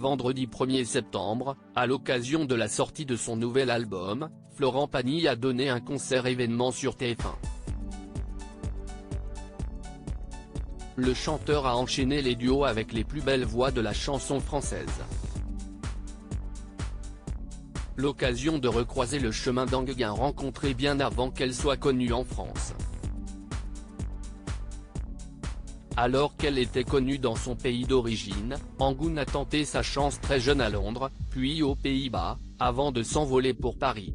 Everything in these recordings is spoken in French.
vendredi 1er septembre, à l'occasion de la sortie de son nouvel album, Florent Pagny a donné un concert événement sur TF1. Le chanteur a enchaîné les duos avec les plus belles voix de la chanson française. L'occasion de recroiser le chemin d'Anguin rencontré bien avant qu'elle soit connue en France. Alors qu'elle était connue dans son pays d'origine, Angoune a tenté sa chance très jeune à Londres, puis aux Pays-Bas, avant de s'envoler pour Paris.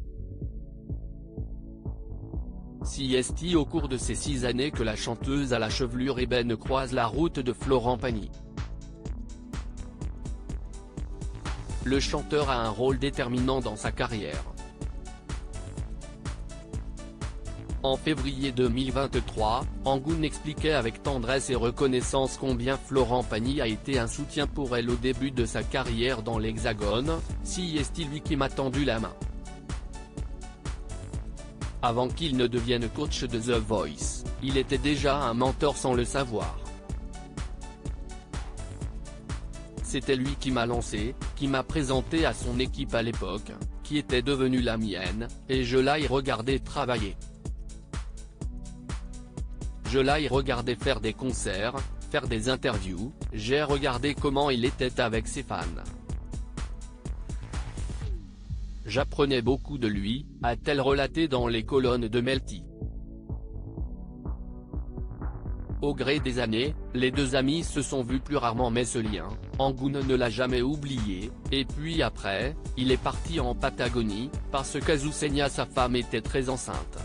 Si est au cours de ces 6 années que la chanteuse à la chevelure ébène croise la route de Florent Pagny. Le chanteur a un rôle déterminant dans sa carrière. En février 2023, Angoune expliquait avec tendresse et reconnaissance combien Florent Pagny a été un soutien pour elle au début de sa carrière dans l'Hexagone, si est lui qui m'a tendu la main. Avant qu'il ne devienne coach de The Voice, il était déjà un mentor sans le savoir. C'était lui qui m'a lancé, qui m'a présenté à son équipe à l'époque, qui était devenue la mienne, et je l'ai regardé travailler. Je l'ai regardé faire des concerts, faire des interviews, j'ai regardé comment il était avec ses fans. J'apprenais beaucoup de lui, a-t-elle relaté dans les colonnes de Melty. Au gré des années, les deux amis se sont vus plus rarement mais ce lien, Angoune ne l'a jamais oublié, et puis après, il est parti en Patagonie, parce qu'Azucena sa femme était très enceinte.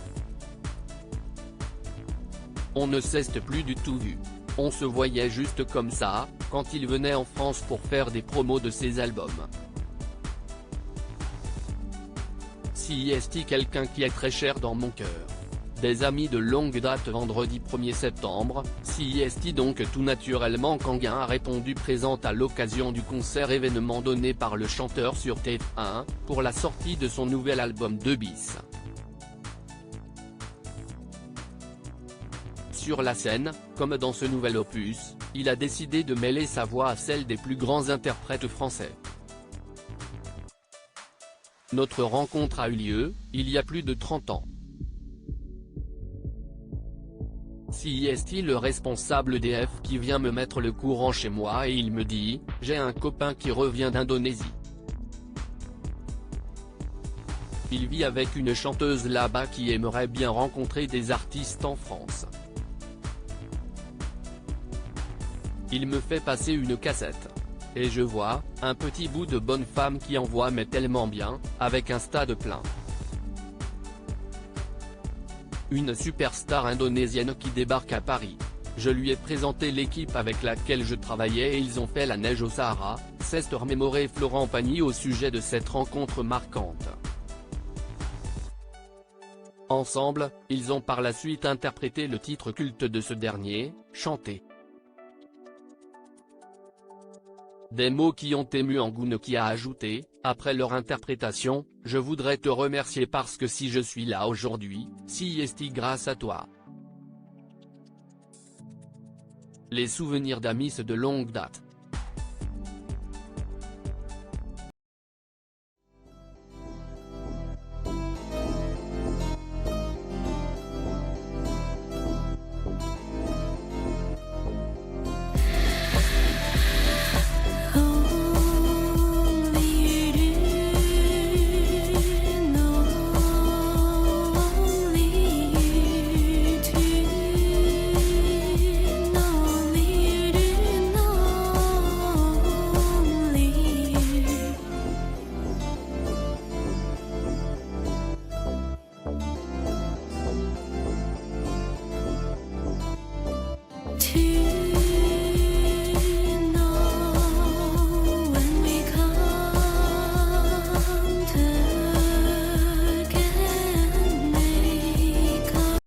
On ne s'est plus du tout vu. On se voyait juste comme ça, quand il venait en France pour faire des promos de ses albums. Si est quelqu'un qui est très cher dans mon cœur. Des amis de longue date. Vendredi 1er septembre, si est donc tout naturellement qu'Anguin a répondu présente à l'occasion du concert événement donné par le chanteur sur TF1, pour la sortie de son nouvel album 2 bis. Sur la scène, comme dans ce nouvel opus, il a décidé de mêler sa voix à celle des plus grands interprètes français. Notre rencontre a eu lieu, il y a plus de 30 ans. Si est le responsable d'EF qui vient me mettre le courant chez moi et il me dit, j'ai un copain qui revient d'Indonésie. Il vit avec une chanteuse là-bas qui aimerait bien rencontrer des artistes en France. Il me fait passer une cassette. Et je vois, un petit bout de bonne femme qui envoie mais tellement bien, avec un stade plein. Une superstar indonésienne qui débarque à Paris. Je lui ai présenté l'équipe avec laquelle je travaillais et ils ont fait la neige au Sahara, s'est remémoré Florent Pagny au sujet de cette rencontre marquante. Ensemble, ils ont par la suite interprété le titre culte de ce dernier, chanté. Des mots qui ont ému Angoune qui a ajouté, après leur interprétation, je voudrais te remercier parce que si je suis là aujourd'hui, si est grâce à toi. Les souvenirs d'amis de longue date.